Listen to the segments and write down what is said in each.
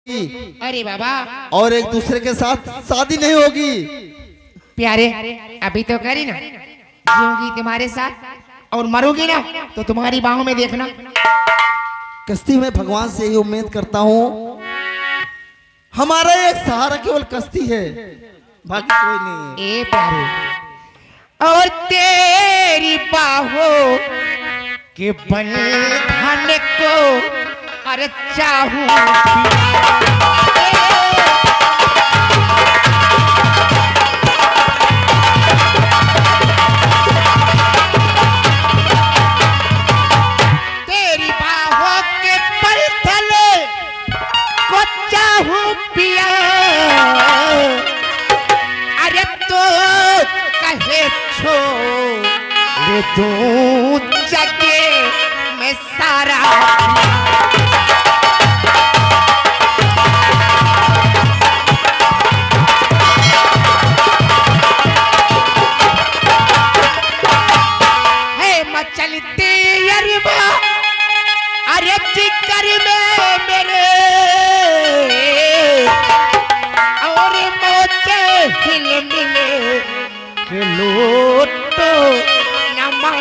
अरे बाबा, और एक दूसरे के साथ शादी नहीं होगी। प्यारे अभी तो करी ना, जीऊंगी तुम्हारे साथ और मरूंगी ना तो तुम्हारी बाहों में देखना। कश्ती में भगवान से यही उम्मीद करता हूँ, हमारा एक सहारा केवल कश्ती है, बाकी कोई नहीं है। ए प्यारे, और तेरी बाहों के बंधन को अरे चाहूं तेरी बाहों के पलथल को चाहूं पिया। अरे तो कहे छोड़ दूं जगे मैं सारा। चलती अरबा अरे जिक्र में मेरे और मोचे हिल मिले के लूटो नमन।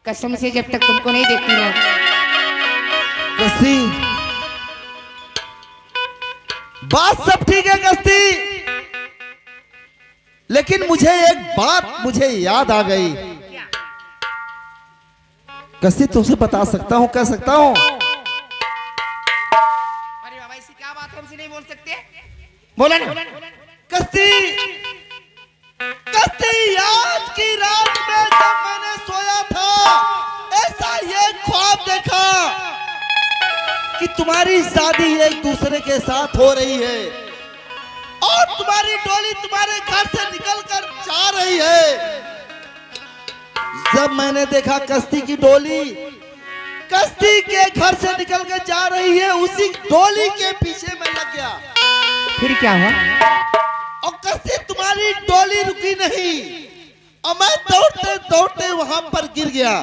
कसम से जब तक तुमको नहीं देखती ना कश्ती, बात सब ठीक है कश्ती, लेकिन मुझे एक बात याद आ गई। कश्ती तुमसे बता सकता हूं, कह सकता हूं। अरे बाबा, ऐसी क्या बात हमसे नहीं बोल सकते? बोला ना। कश्ती, कश्ती, आज की रात में जब मैंने सोया था, ऐसा ये ख्वाब देखा कि तुम्हारी शादी एक दूसरे के साथ हो रही है और तुम्हारी डोली तुम्हारे घर से निकलकर जा रही है। जब मैंने देखा कश्ती की डोली कश्ती के घर से निकल कर जा रही है, उसी डोली के पीछे मैं लग गया। फिर क्या हुआ? और कश्ती तुम्हारी डोली रुकी नहीं और मैं दौड़ते दौड़ते वहां पर गिर गया।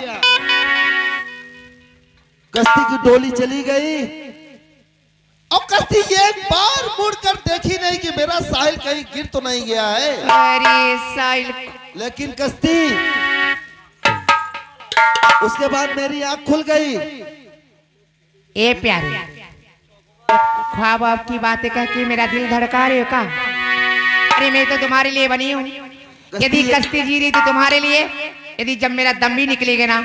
कश्ती की डोली चली गई और कश्ती एक बार मुड़कर देखी नहीं कि मेरा साहिल कहीं गिर तो नहीं गया है। अरे साहिल, लेकिन कश्ती, उसके बाद मेरी आंख खुल गई। ए प्यारे, ख्वाब आपकी बातें कह के मेरा दिल धड़का रहे हो का? अरे मैं तो तुम्हारे लिए बनी हूँ। यदि कश्ती जी रही तो तुम्हारे लिए, यदि जब मेरा दम भी निकलेगा ना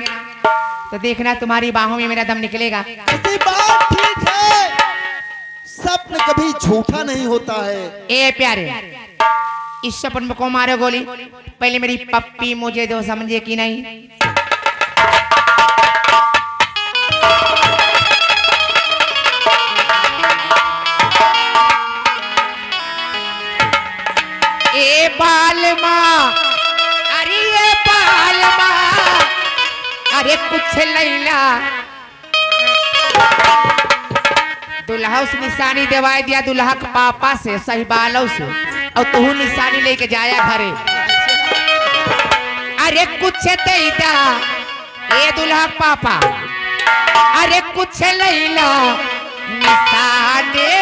तो देखना तुम्हारी बाहों में मेरा दम निकलेगा। कश्ती, बात ठीक है, सपन कभी झूठा नहीं होता है। ए प्यारे, इस सपन में को मारो गोली, पहले मेरी पप्पी मुझे दो, समझे कि नहीं? ए बालमा, अरे ये बालमा, अरे कुछ लैला दुल्हा उस निशानी दवाई दिया दुल्हा के पापा से, सही बालों से, और तू निशानी लेके जाया घरे। अरे कुछ दैदा ए दुल्हा पापा, अरे कुछ लैला निशाने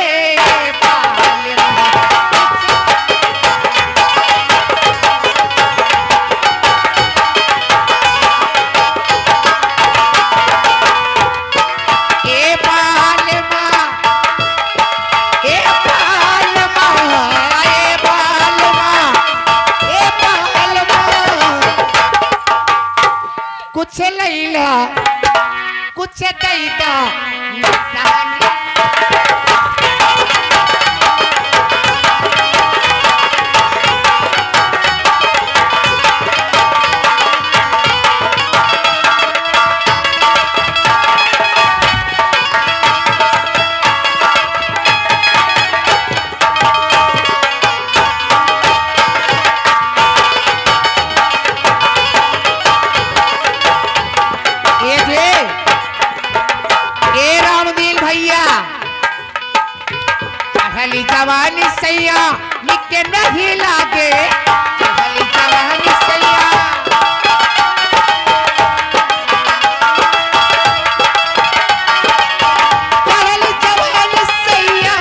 कुछ लैला कुछ दैदा निशानी। ए रामदीन भैया, सैया निके नहीं लागे चढ़ल जवानी सैया चढ़ल जवानी सैया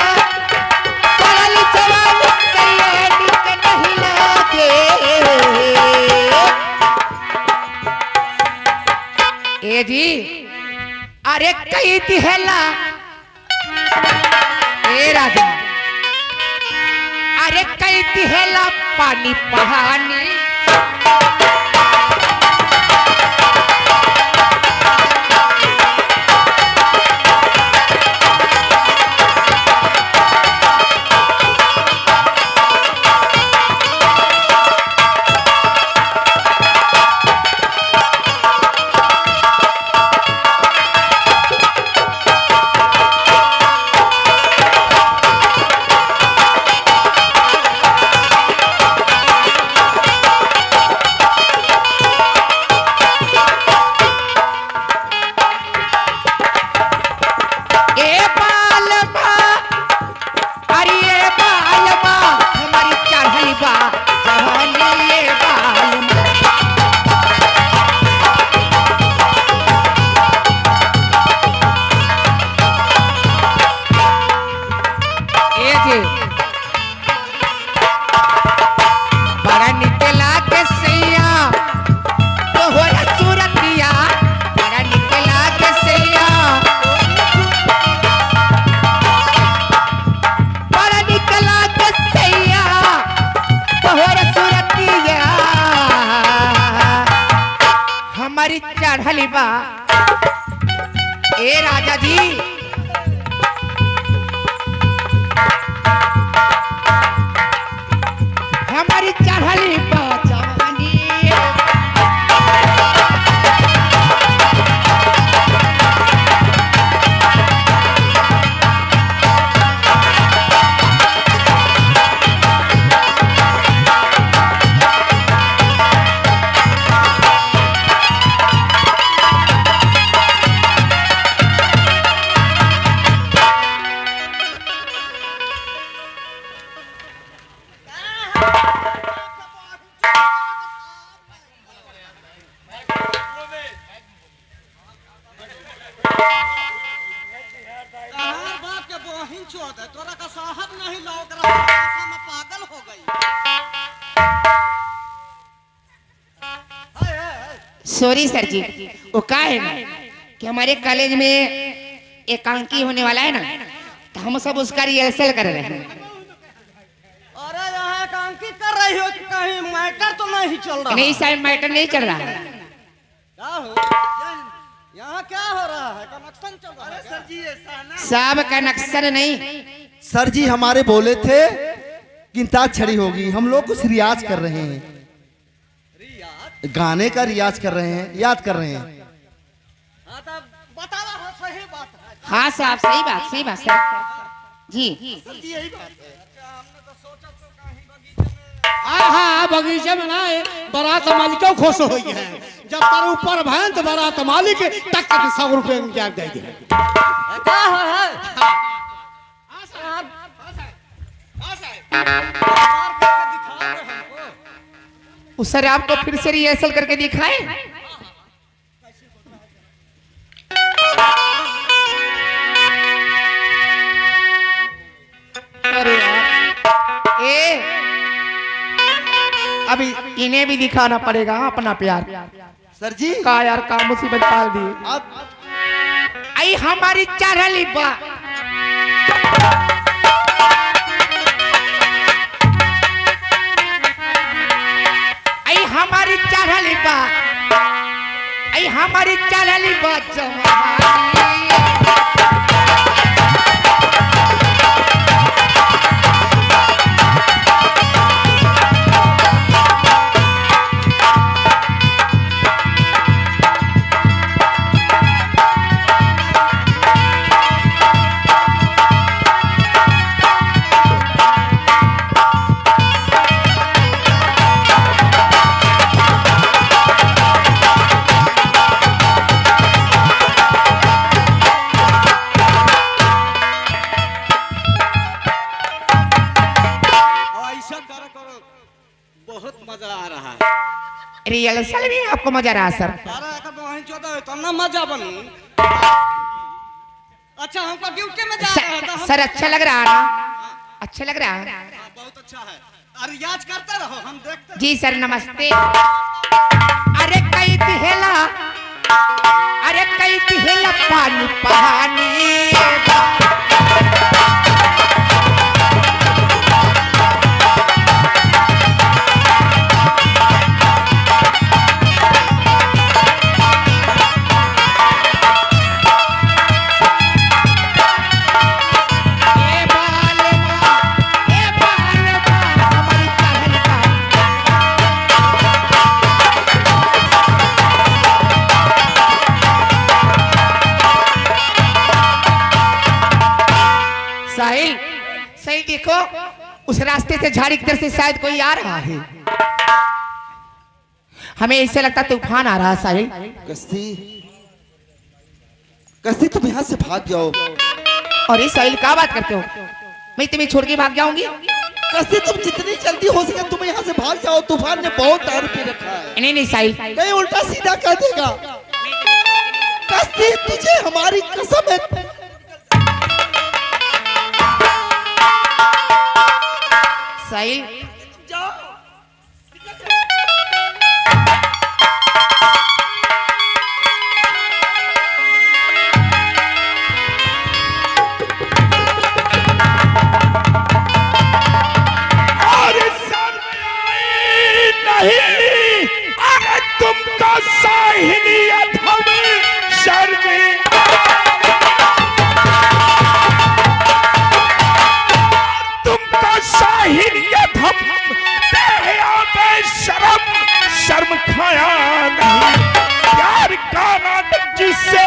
चढ़ल जवानी सैया निके नहीं लागे ए जी अरे कई दिहला ए राजा अरे कई दिहला पानी पहानी बड़ा निकला के सैया तो हो सूरतिया बड़ा निकला के सैया बड़ा निकला के सैया तो हो सूरतिया हमारी चढ़ली बा ए राजा जी हमारी चढ़ली जवानी तोरा का साहब नहीं लौट रहा है मैं पागल हो गई सॉरी सर जी वो का है ना कि हमारे कॉलेज में एकांकी होने वाला है ना तो हम सब उसका रिहर्सल कर रहे हैं अरे यहाँ एकांकी कर रही हो कि कहीं मैटर तो नहीं चल रहा नहीं साहब मैटर नहीं चल रहा क्या हो यहाँ क्या हो रहा है कनेक्शन चल रहा है सर जी ऐसा ना साहब कनेक्शन नहीं सर जी हमारे बोले थे कि अंताक्षरी होगी हम लोग कुछ रियाज कर रहे हैं गाने का रियाज कर रहे हैं याद कर रहे हैं हाँ तो बतावा हो सही बात है हाँ साहब सही बात सर जी सर जी यही बात है हमने तो सोचा तो कहीं बगीचे में हाँ बगीचे में ना बारात मालिक खुश हो गई है जब तार ऊपर भैन तो बारात मालिक टक 100 रुपए में क्या दे दे क्या है उस सर आपको फिर से रिहर्सल करके दिखाए अरे यार ए अभी इन्हें भी दिखाना पड़ेगा अपना प्यार सर जी का यार का मुसीबत पाल दी आप आई हमारी चढ़ली बा आई हमारी चढ़ली बा आई हमारी चढ़ली बा जवानी मजा आ रहा है। रिहर्सल में आपको मजा रहा सर? अरे एक वहीं चौदह है तो ना मजा बनू। अच्छा हमको ड्यूटी में जा रहा है तो हम सर अच्छा लग रहा है ना? अच्छा लग रहा है? बहुत अच्छा है। अरे रियाज करते रहो हम देखते जी सर नमस्ते। अरे कई तिहेला, अरे कई तिहेला पानी पानी। साहिल, सही देखो उस रास्ते से झाड़ी की तरफ से शायद कोई आ रहा है। हमें ऐसे लगता तूफान आ रहा है साहिल। कस्ती, कस्ती तुम यहाँ से भाग जाओ। अरे साहिल क्या बात करते हो? मैं तुम्हें छोड़ के भाग जाऊंगी? कस्ती तुम जितनी जल्दी हो सके तुम यहाँ से भाग जाओ। तूफान ने बहुत दारू पी रखा है। नहीं नहीं साहिल, नहीं उल्टा सीधा कर देगा। कस्ती तुझे हमारी कसम है। साहिल नहीं, अरे तुमको साहिलियत हमें शर्मी, तुमको साहिलियत हम शर्म शर्म खाया नहीं। प्यार का नाटक जिससे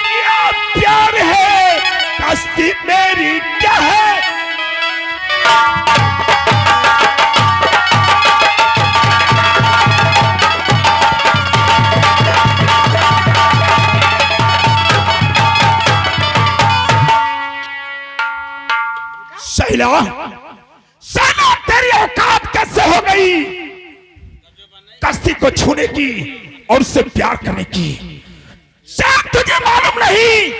क्या प्यार है, कस्ती मेरी क्या है। शैला, शैला तेरी औकात कैसे हो गई कस्ती को छूने की और उससे प्यार करने की? शायद तुझे मालूम नहीं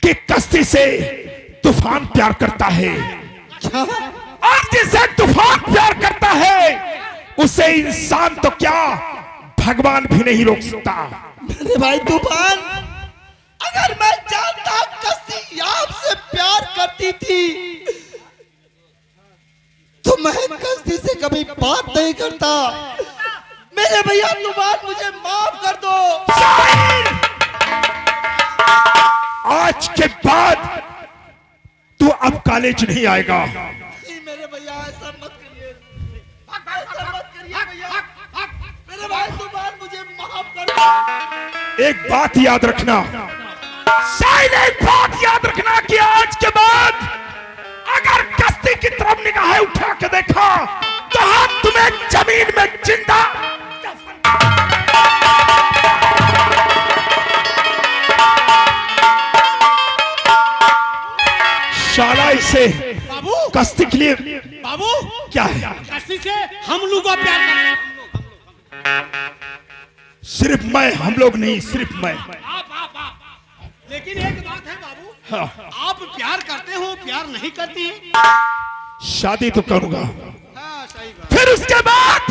कि कस्ती से तूफान प्यार करता है, और जिसे तूफान प्यार करता है उसे इंसान तो क्या भगवान भी नहीं रोक सकता। मेरे भाई तूफान, अगर मैं जानता कस्ती आपसे प्यार करती थी तो मैं कस्ती से कभी बात नहीं करता। मेरे भैया तूफान मुझे माफ कर दो। आज के बाद तू अब कॉलेज नहीं आएगा। नहीं मेरे भैया ऐसा मत करिए, ऐसा मत करिए भैया। मेरे भाई तूफान मुझे माफ कर दो। एक बात याद रखना शायद, एक बात याद रखना कि आज के बाद अगर कस्ती की तरफ निगाहें उठा के देखा तो हम तुम्हें जमीन में जिंदा शाला इसे बाबू कस्ती के लिए बाबू क्या है? कस्ती से हम लोग को प्यार करते हैं। सिर्फ मैं, हम लोग नहीं, सिर्फ मैं। आप लेकिन एक बात है बाबू, हाँ। आप प्यार करते हो, प्यार नहीं करती हैं? शादी तो करूंगा, हाँ सही बात। फिर उसके बाद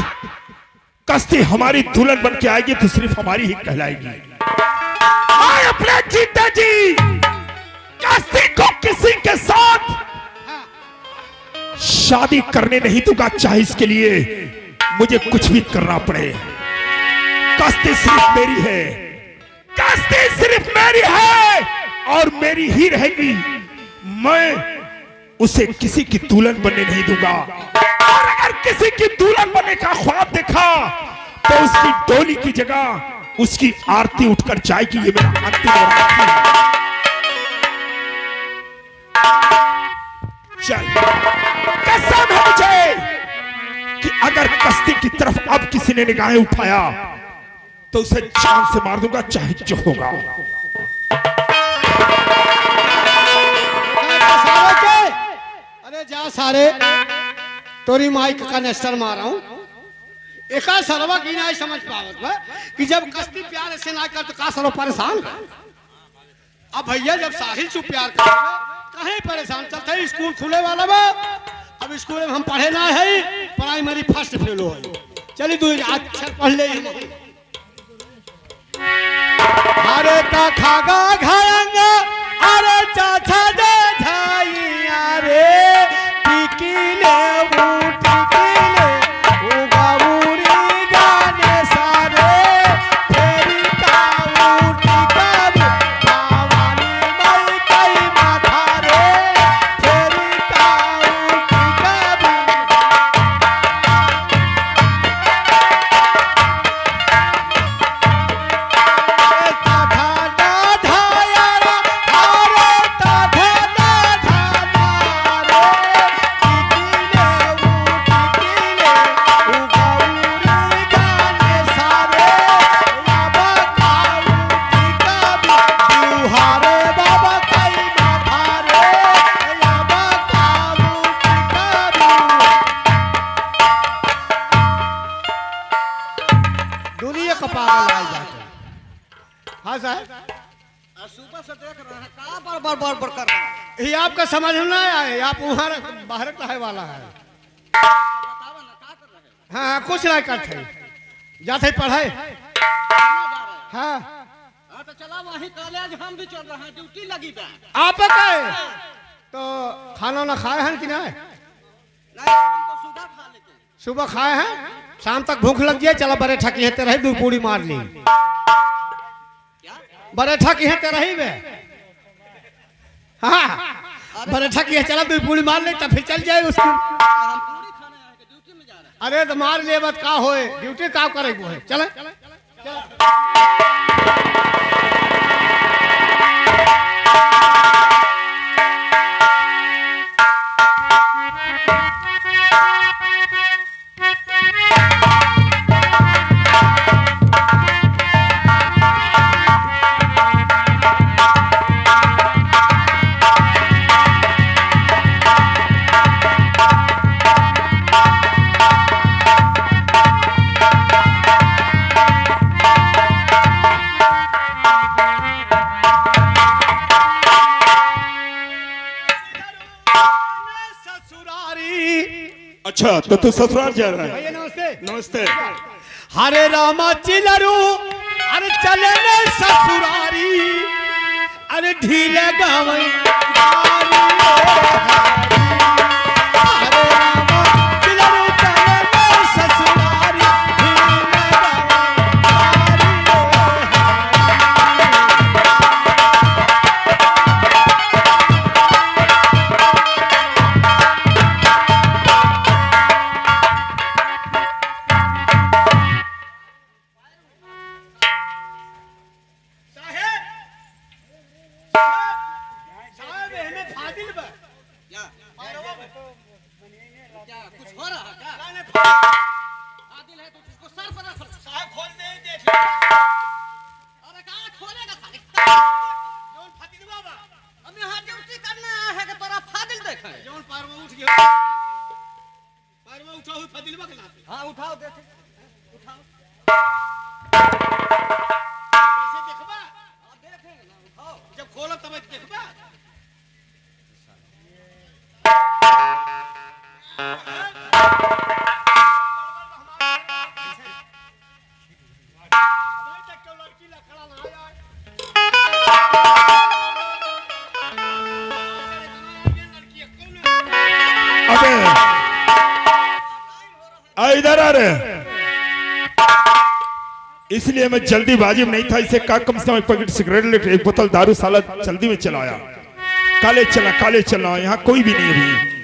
कस्ती हमारी दुल्हन बन के आएगी तो सिर्फ हमारी ही कहलाएगी। मैं अपने जीते जी कस्ती को किसी के साथ शादी करने नहीं दूंगा, चाहे इसके लिए मुझे कुछ भी करना पड़े। कस्ती सिर्फ मेरी है, कस्ती सिर्फ मेरी है और मेरी ही रहेगी। मैं उसे किसी की दुल्हन बनने नहीं दूंगा, और अगर किसी की दुल्हन बनने का ख्वाब देखा तो उसकी डोली की जगह उसकी आरती उठकर जाएगी। ये मेरा अंतिम और आखिरी चल कसम है मुझे कि अगर कस्ती की तरफ अब किसी ने निगाहें उठाया तो उसे जान से मार दूंगा, चाहे जो होगा। अरे जा सारे, तोरी माई का कनेस्टर मारा हूँ एका सरवा की नहीं समझ पावत बा कि जब कश्ती प्यार से ना कर तो का सरो परेशान है। अब भैया जब साहिल से प्यार कर कहीं परेशान चलते स्कूल खुले वाला बा। अब स्कूल में हम पढ़े ना है प्राइमरी फर्स्ट फेल हो चली तू अक्षर पढ़ ले अरे ता खागा खाएंगा अरे चाचा दे झाई अरे टिकीले सुबह से देख रहे हैं कहाँ पर कर रहा है। ये आपका समझ में ना आए आप वहाँ बाहर रहे वाला है। बतावा ना क्या कर रहे हैं। हाँ कुछ नहीं करते जाते पढ़े। हाँ हाँ तो चला वहीं कॉलेज हम भी चल रहे हैं ड्यूटी लगी बा। आप के तो खाना ना खाए हैं कि नहीं? नहीं हम तो सुबह खा लेते हैं। सुबह खाए हैं शाम तक भूख लग जाए चलो बड़े ठकी है तेरे दो पूरी मार ली बड़े ठकी है तेरा ही वे। हाँ बड़े ठकी है चला तू पूरी मार ले तब फिर चल जाए उसकी। हम पूरी खाने आए हैं ड्यूटी में जा रहे हैं। अरे तो मार ले बत का होए ड्यूटी का करेगी है चले अच्छा तो तू ससुराल जा रहा है। भैया नमस्ते। नमस्ते। हरे रामा चिलरू अरे चले ने ससुरारी अरे ढीले गावे क्या कुछ हो रहा है क्या? आदिल है तो उसको सर पर रख। साहब खोल दे देख। अरे कहाँ खोलेगा साले? जोन फादिल बाबा हम यहाँ ड्यूटी करने आए हैं कि तोरा फादिल देखे। जोन पैर में उठ गया पैर में उठा हुई फादिल बाबा लाते। हाँ उठाओ देखे उठाओ। कैसे देखबा? हाँ देखेंगे ना उठाओ। जब खोलो तब देखबा। इधर आ रहे इसलिए मैं जल्दीबाजी में नहीं था इसे कम से कम एक पैकेट सिगरेट एक बोतल दारू साला जल्दी में चलाया। काले चला यहाँ कोई भी नहीं अभी।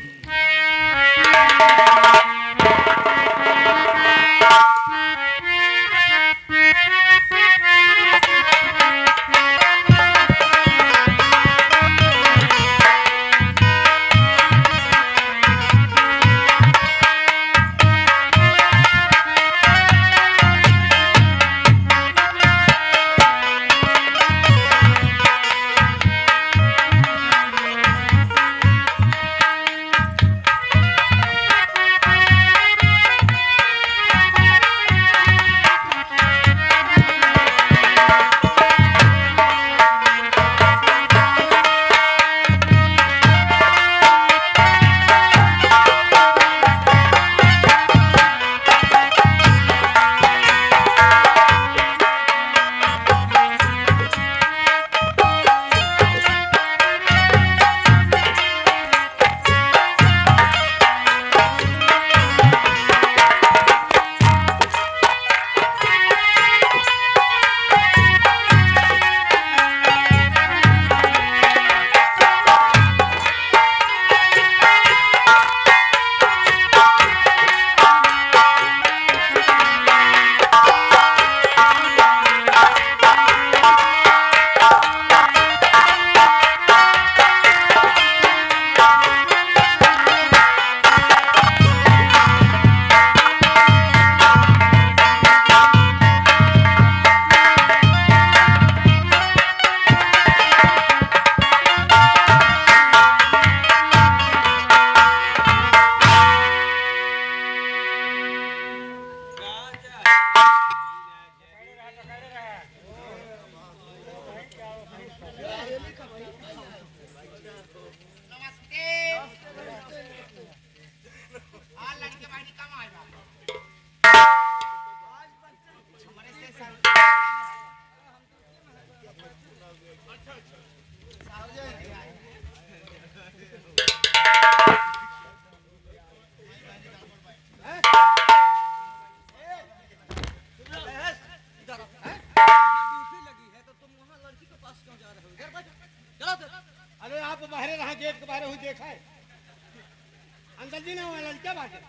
मास्टर जी ने क्या बात है?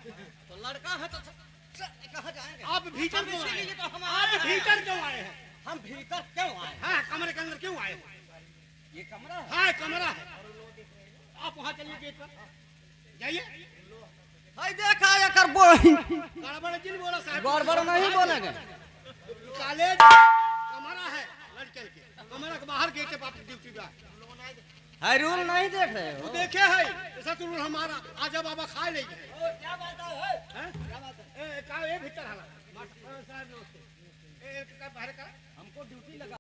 तो लड़का है तो कहाँ जाएंगे? आप भीतर क्यों आए? इसीलिए तो हम आप भीतर क्यों आए हैं? हम भीतर क्यों आए? हाँ, कमरे के अंदर क्यों आए हैं? ये कमरा है। हाँ, कमरा है। आप वहाँ चलिए गेट पर जाइए। भाई देखा या कर बोई गड़बड़ जी ने बोला साहब। गड़बड़ नहीं बोलेंगे। कॉलेज कमरा है लड़के के, कमरा के बाहर गेट पे ड्यूटी पे है रूल नहीं देख रहे हो? वो देखे है ऐसा तो रूल हमारा आजा बाबा खा ले क्या बात है? हैं? क्या बात है? ए का ये भीतर हला मास्टर साहब नमस्ते। ए का बाहर का हमको ड्यूटी लगा